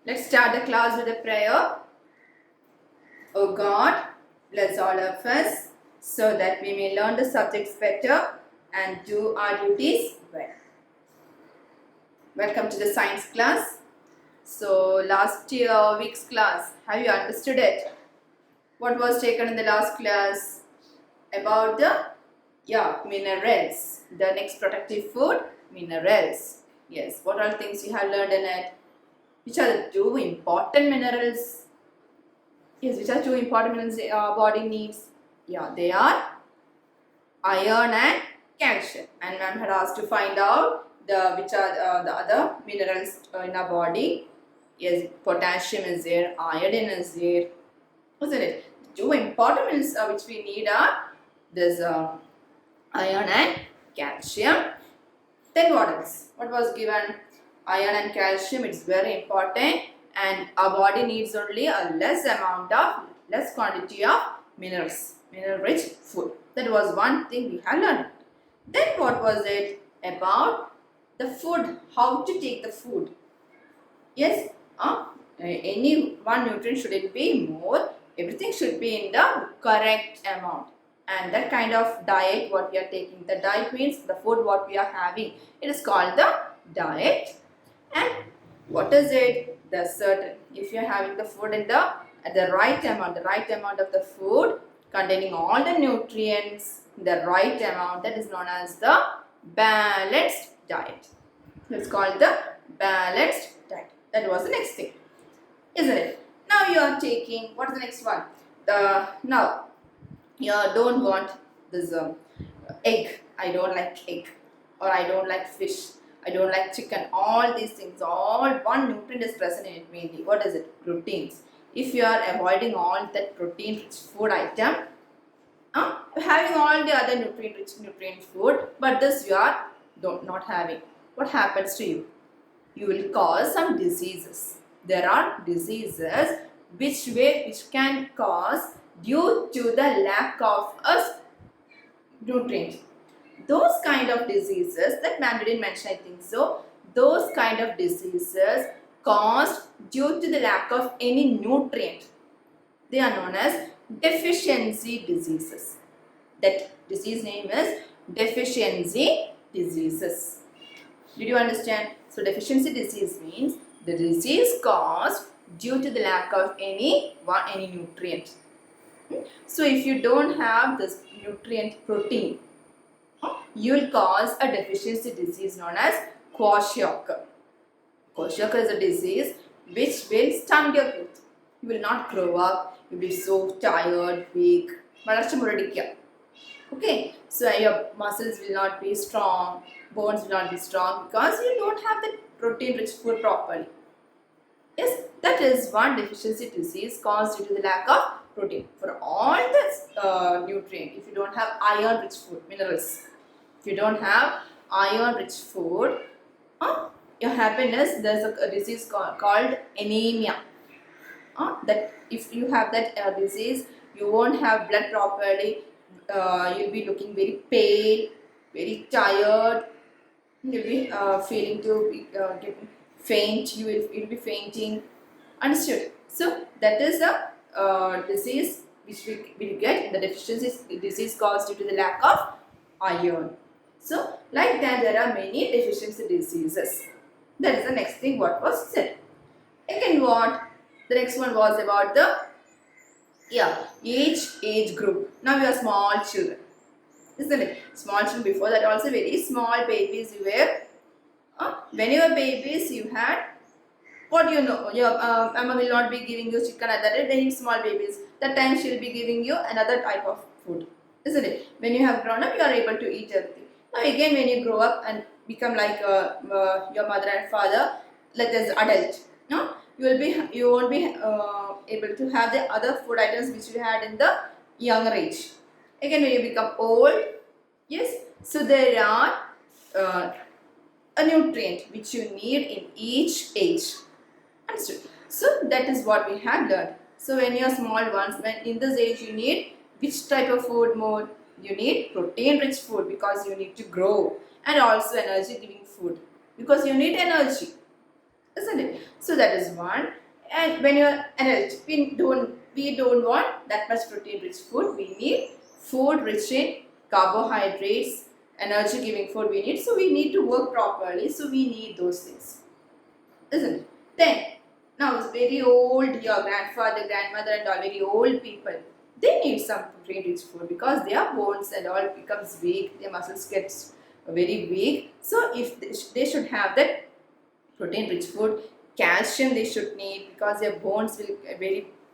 Let's start the class with a prayer. O God, bless all of us so that we may learn the subjects better and do our duties well. Welcome to the science class. So last week's class, have you understood it? What was taken in the last class? About the minerals. The next protective food, minerals. Yes, what are things you have learned in it? Which are the two important minerals? Yes, which are two important minerals our body needs? Yeah, they are iron and calcium. And ma'am had asked to find out which are the other minerals in our body. Yes, potassium is there, iodine is there, isn't it? Two important minerals which we need are this iron and calcium. Then what else? What was given? Iron and calcium, it's very important, and our body needs only a less quantity of minerals, mineral rich food. That was one thing we had learned. Then what was it about the food? How to take the food? Yes, any one nutrient shouldn't be more. Everything should be in the correct amount. And that kind of diet what we are taking. The diet means the food what we are having. It is called the diet. And what is it? The certain. If you are having the food in the right amount of the food containing all the nutrients, the right amount, that is known as the balanced diet. It's called the balanced diet. That was the next thing, isn't it? Now you are taking, what is the next one? Now you don't want this egg. I don't like egg, or I don't like fish, I don't like chicken. All these things, all one nutrient is present in it mainly. What is it? Proteins. If you are avoiding all that protein rich food item, having all the other nutrient food, but this you are not having, what happens to you? You will cause some diseases. There are diseases which can cause due to the lack of a nutrient. Those kind of diseases that ma'am didn't mention, I think so. Those kind of diseases caused due to the lack of any nutrient, they are known as deficiency diseases. That disease name is deficiency diseases. Did you understand? So deficiency disease means the disease caused due to the lack of any nutrient. So if you don't have this nutrient protein, you will cause a deficiency disease known as kwashiorkor. Kwashiorkor is a disease which will stunt your growth. You will not grow up. You will be so tired, weak. Okay, so your muscles will not be strong, bones will not be strong because you don't have the protein rich food properly. Yes, that is one deficiency disease caused due to the lack of protein. For all this nutrient, if you don't have iron rich food, minerals, if you don't have iron rich food, your happiness, there's a disease called anemia. That if you have that disease, you won't have blood properly. You'll be looking very pale, very tired. You'll be feeling to be getting faint. You'll be fainting. Understood? So that is a disease which we get, the deficiency disease caused due to the lack of iron. So like that, there are many deficiency diseases. That is the next thing what was said. Again, what? The next one was about the age group. Now we are small children, isn't it? Small children, before that also very small babies you were. When you were babies, you had, what do you know? Your mama will not be giving you chicken at that time. When you small babies, that time she will be giving you another type of food, isn't it? When you have grown up, you are able to eat everything. Now again, when you grow up and become like your mother and father, like as adult, no, you won't be able to have the other food items which you had in the younger age. Again, when you become old, yes, so there are a nutrient which you need in each age. Understood? So that is what we have learned. So when you are small ones, when in this age you need which type of food more? You need protein rich food because you need to grow, and also energy giving food because you need energy. isn't it? So that is one. And when you're an adult, we don't want that much protein rich food. We need food rich in carbohydrates, energy giving food we need. So we need to work properly. So we need those things, isn't it? Then now it's very old, your grandfather, grandmother and all very old people. They need some protein rich food because their bones and all becomes weak, their muscles gets very weak. So if they should have that protein rich food. Calcium they should need because their bones will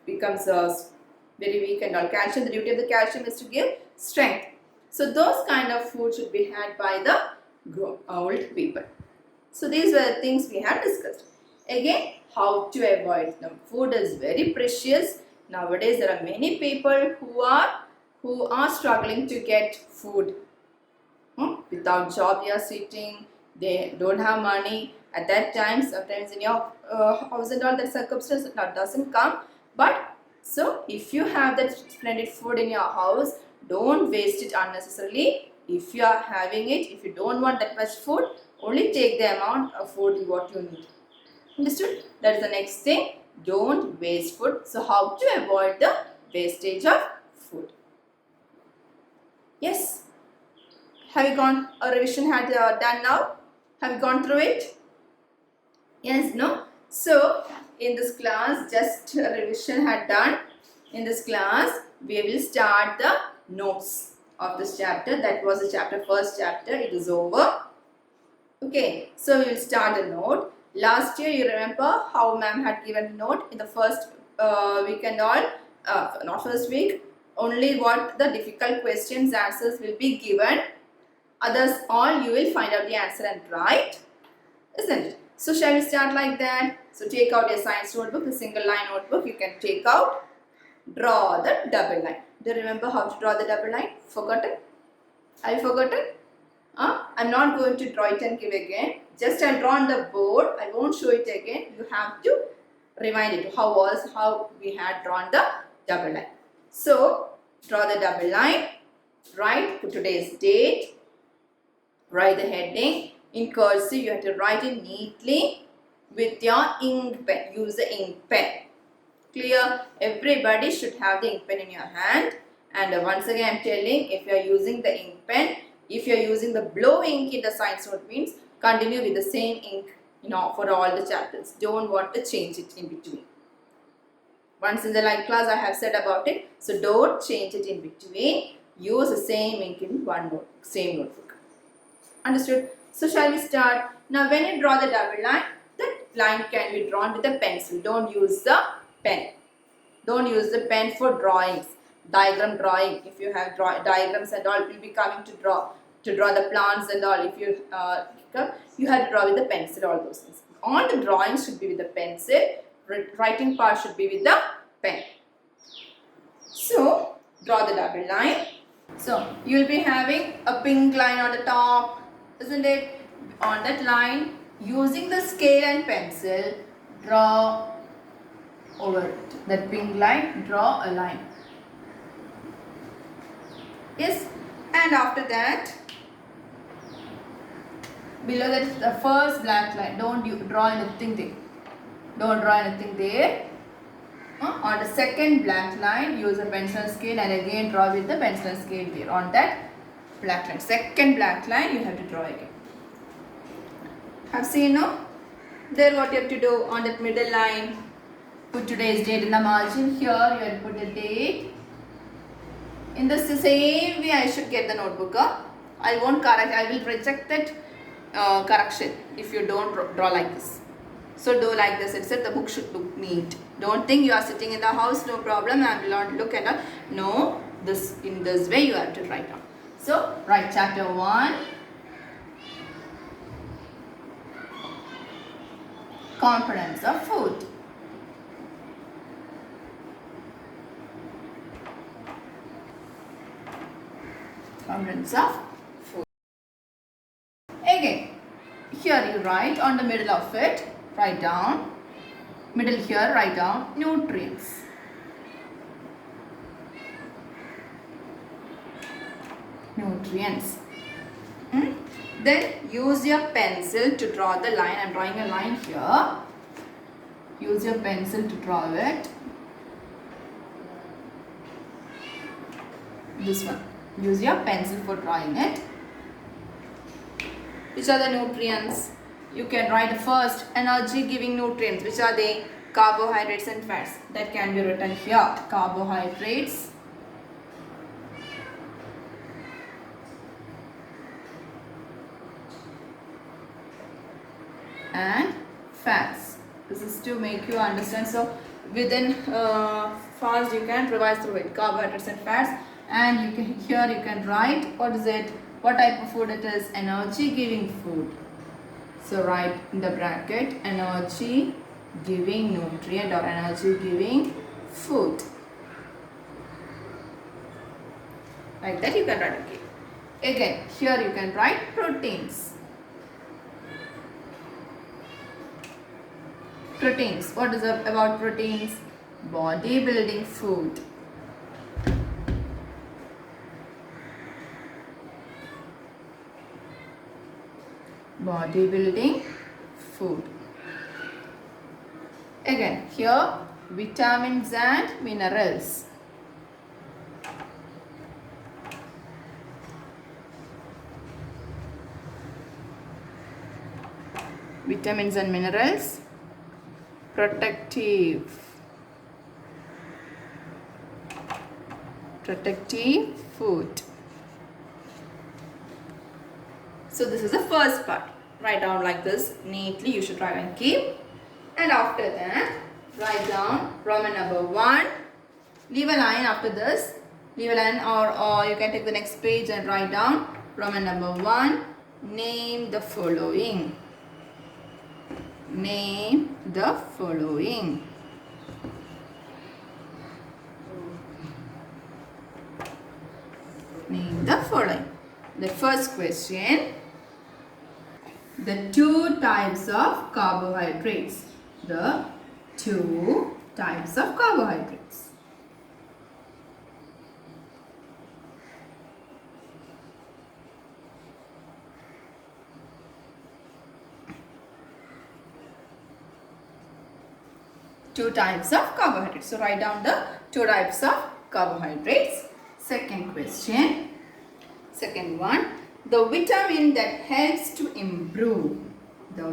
becomes very weak and all. Calcium, the duty of the calcium is to give strength. So those kind of food should be had by the old people. So these were the things we have discussed. Again, how to avoid them. Food is very precious. Nowadays there are many people who are struggling to get food. Without job they are sitting, they don't have money. At that time, sometimes in your house and all that circumstance that doesn't come. But so if you have that splendid food in your house, don't waste it unnecessarily. If you are having it, if you don't want that much food, only take the amount of food what you need. Understood? That is the next thing. Don't waste food. So how to avoid the wastage of food? Yes. Have you gone? A revision had done now? Have you gone through it? Yes, no? So, in this class, just a revision had done. In this class, we will start the notes of this chapter. That was the chapter, first chapter. It is over. Okay, so we will start the note. Last year, you remember how ma'am had given a note in the first week and all. Not first week. Only what the difficult questions, answers will be given. Others all you will find out the answer and write. Isn't it? So shall we start like that? So take out your science notebook, the single line notebook you can take out. Draw the double line. Do you remember how to draw the double line? Forgotten? Have you forgotten? I'm not going to draw it and give again. Just I'll draw on the board. I won't show it again. You have to remind it how we had drawn the double line. So draw the double line. Write today's date. Write the heading. In cursive, you have to write it neatly with your ink pen. Use the ink pen. Clear? Everybody should have the ink pen in your hand. And once again, I am telling, if you are using the ink pen, if you are using the blow ink in the science note, means continue with the same ink, for all the chapters. Don't want to change it in between. Once in the live class, I have said about it. So don't change it in between. Use the same ink in one notebook, same notebook. Understood? So shall we start? Now when you draw the double line, that line can be drawn with a pencil. Don't use the pen. Don't use the pen for drawings. Diagram drawing. If you have diagrams and all, you will be coming to draw the plants and all. If you you have to draw with the pencil, all those things. All the drawings should be with the pencil. Writing part should be with the pen. So draw the double line. So you will be having a pink line on the top. Isn't it? On that line, using the scale and pencil, draw over it. That pink line, draw a line. Yes, and after that, below that is the first black line. Don't draw anything there. Don't draw anything there. On the second black line, use a pencil and scale and again draw with the pencil and scale there. On that black line, second black line, you have to draw again. Have seen, no? There what you have to do on that middle line, put today's date in the margin. Here you have to put the date. In the same way I should get the notebook. I won't correct, I will reject that correction if you don't draw like this. So do like this, except the book should look neat. Don't think you are sitting in the house, no problem, I will not look at it. No, in this way you have to write down. So write chapter 1. Components of food. Components of food. Again, here you write on the middle of it, write down. Middle here, write down nutrients. Nutrients. Then use your pencil to draw the line. I am drawing a line here. Use your pencil to draw it. This one. Use your pencil for drawing it. Which are the nutrients? You can write first energy giving nutrients. Which are they? Carbohydrates and fats. That can be written here. Carbohydrates and fats. This is to make you understand. So within fast you can revise through it. Carbohydrates and fats, and you can here you can write what is it, what type of food it is. Energy giving food. So write in the bracket energy giving nutrient or energy giving food. Like that you can write. Okay. Again here you can write proteins. Proteins. What is about proteins? Bodybuilding food. Bodybuilding food. Again here vitamins and minerals. Vitamins and minerals. Protective food. So this is the first part. Write down like this neatly. You should try and keep. And after that, write down Roman number 1. Leave a line after this. Leave a line, or you can take the next page and write down Roman number 1. Name the following. Name the following. Name the following. The first question. The 2 types of carbohydrates. The 2 types of carbohydrates. Two types of carbohydrates. So write down the 2 types of carbohydrates. Second question. Second one. The vitamin that helps to improve. The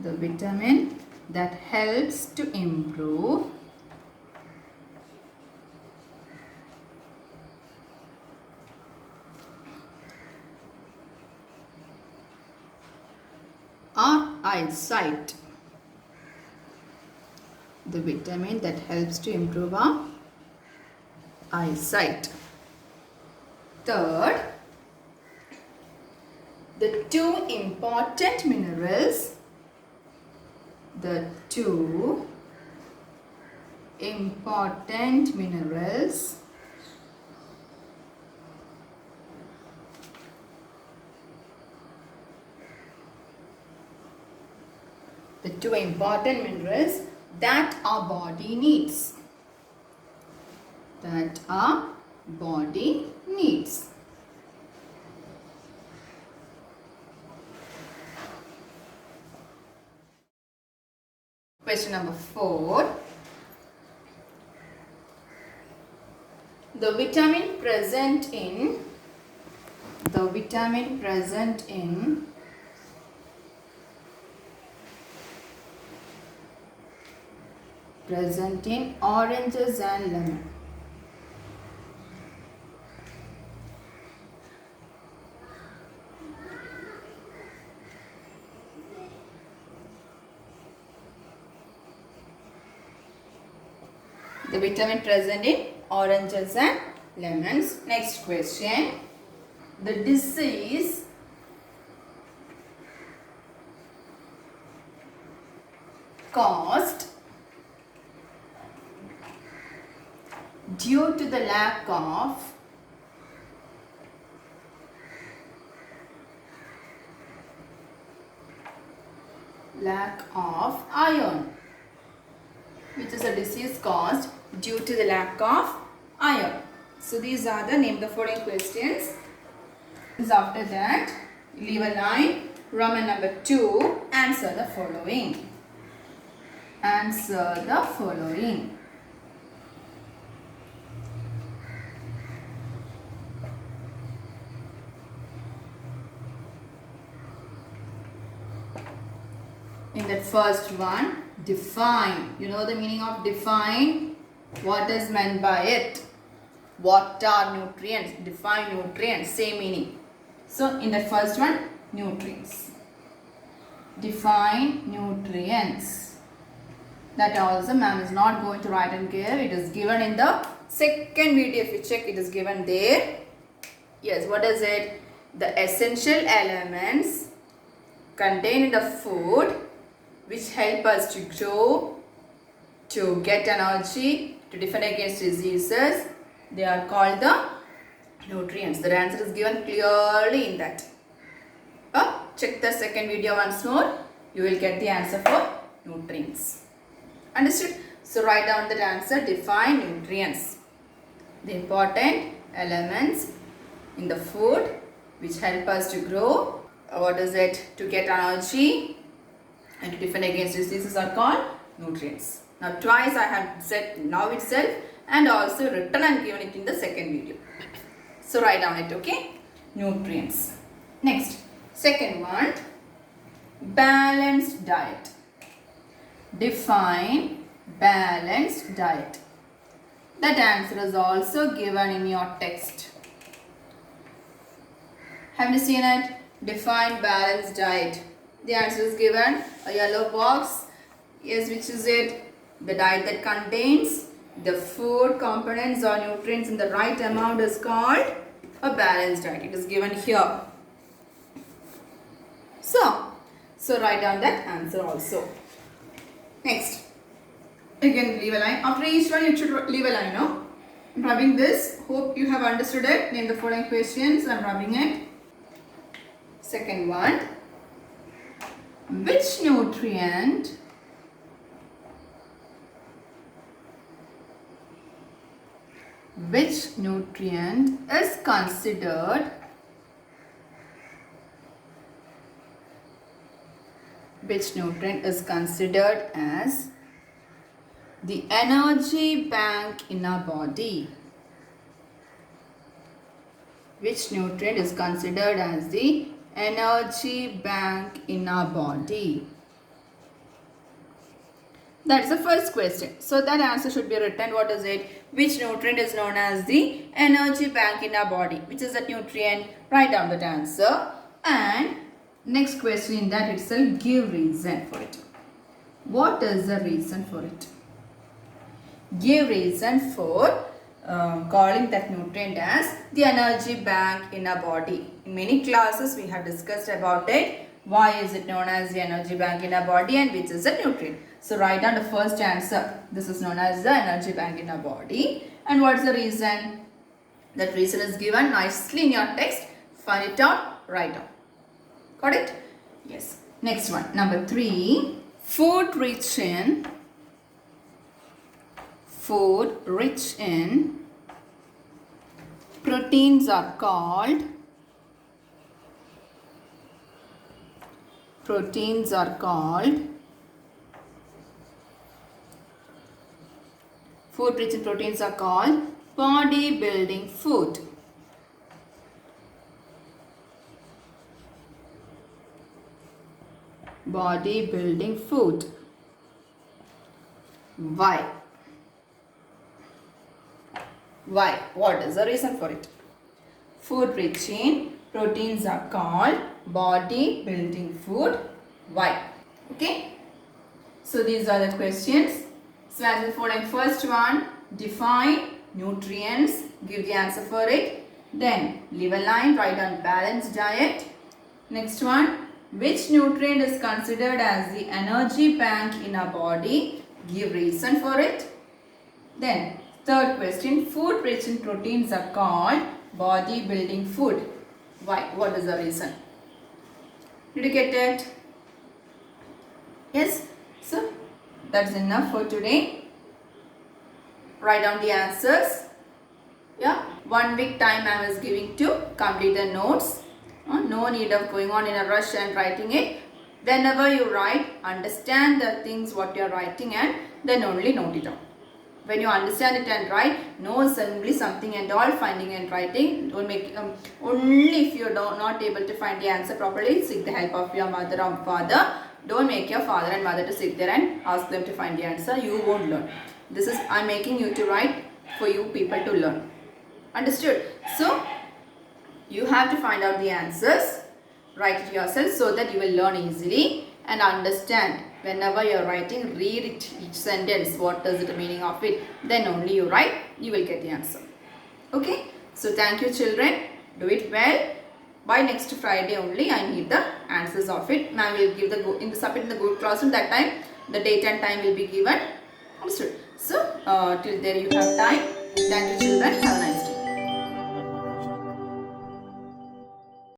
vitamin that helps to improve our eyesight. The vitamin that helps to improve our eyesight. Third, the 2 important minerals. The 2 important minerals that our body needs. That our body needs. Question number 4. The vitamin present in oranges and lemon. The vitamin present in oranges and lemons. Next question. The disease caused due to the lack of iron. Which is a disease caused due to the lack of iron. So these are the name the following questions. After that, Leave a line. Roman number 2. Answer the following. Answer the following. In that first one, define. You know the meaning of define? What is meant by it? What are nutrients? Define nutrients. Same meaning. So, in the first one, nutrients. Define nutrients. That also ma'am is not going to write and give. It is given in the second video. If you check, it is given there. Yes, what is it? The essential elements contained in the food which help us to grow, to get energy, to defend against diseases. They are called the nutrients. The answer is given clearly in that. Check the second video once more. You will get the answer for nutrients. Understood? So write down that answer. Define nutrients. The important elements in the food which help us to grow. What is it? To get energy and to defend against diseases are called nutrients. Now twice I have said now itself and also written and given it in the second video. So write down it, okay? Nutrients. Next, second one, balanced diet. Define balanced diet. That answer is also given in your text. Have you seen it? Define balanced diet. The answer is given, a yellow box. Yes, which is it? The diet that contains the food components or nutrients in the right amount is called a balanced diet. It is given here. So write down that answer also. Next, again leave a line. After each one you should leave a line, no? I'm rubbing this. Hope you have understood it. Name the following questions. I'm rubbing it. Second one. Which nutrient is considered as the energy bank in our body? Which nutrient is considered as the energy bank in our body? That's the first question. So that answer should be written. What is it? Which nutrient is known as the energy bank in our body? Which is that nutrient? Write down that answer. And next question in that itself, give reason for it. What is the reason for it? Give reason for calling that nutrient as the energy bank in our body. In many classes we have discussed about it. Why is it known as the energy bank in our body and which is the nutrient? So write down the first answer. This is known as the energy bank in our body. And what's the reason? That reason is given nicely in your text. Find it out, write down. Got it? Yes. Next one. Number 3. Food rich in proteins are called bodybuilding food. Bodybuilding food. Why? Why? What is the reason for it? Food rich in proteins are called bodybuilding food. Why? Okay. So these are the questions. So as before, like first one, define nutrients. Give the answer for it. Then leave a line. Write down balanced diet. Next one, which nutrient is considered as the energy bank in our body? Give reason for it. Then third question, food rich in proteins are called bodybuilding food. Why? What is the reason? Did you get it? Yes? So, that's enough for today. Write down the answers. Yeah? 1 week time I was giving to complete the notes. No need of going on in a rush and writing it. Whenever you write, understand the things what you are writing and then only note it down. When you understand it and write, no assembly something and all finding and writing. Don't make only if you are not able to find the answer properly, seek the help of your mother or father. Don't make your father and mother to sit there and ask them to find the answer. You won't learn. This is I'm making you to write for you people to learn. Understood? So you have to find out the answers, write it yourself so that you will learn easily and understand. Whenever you are writing, read it, each sentence, what is the meaning of it, then only you write, you will get the answer. Okay, so thank you children, do it well. By next Friday only I need the answers of it. Ma'am will give the submit in the Google Classroom. That time the date and time will be given. Understood? So till there you have time. Thank you children, have a nice day.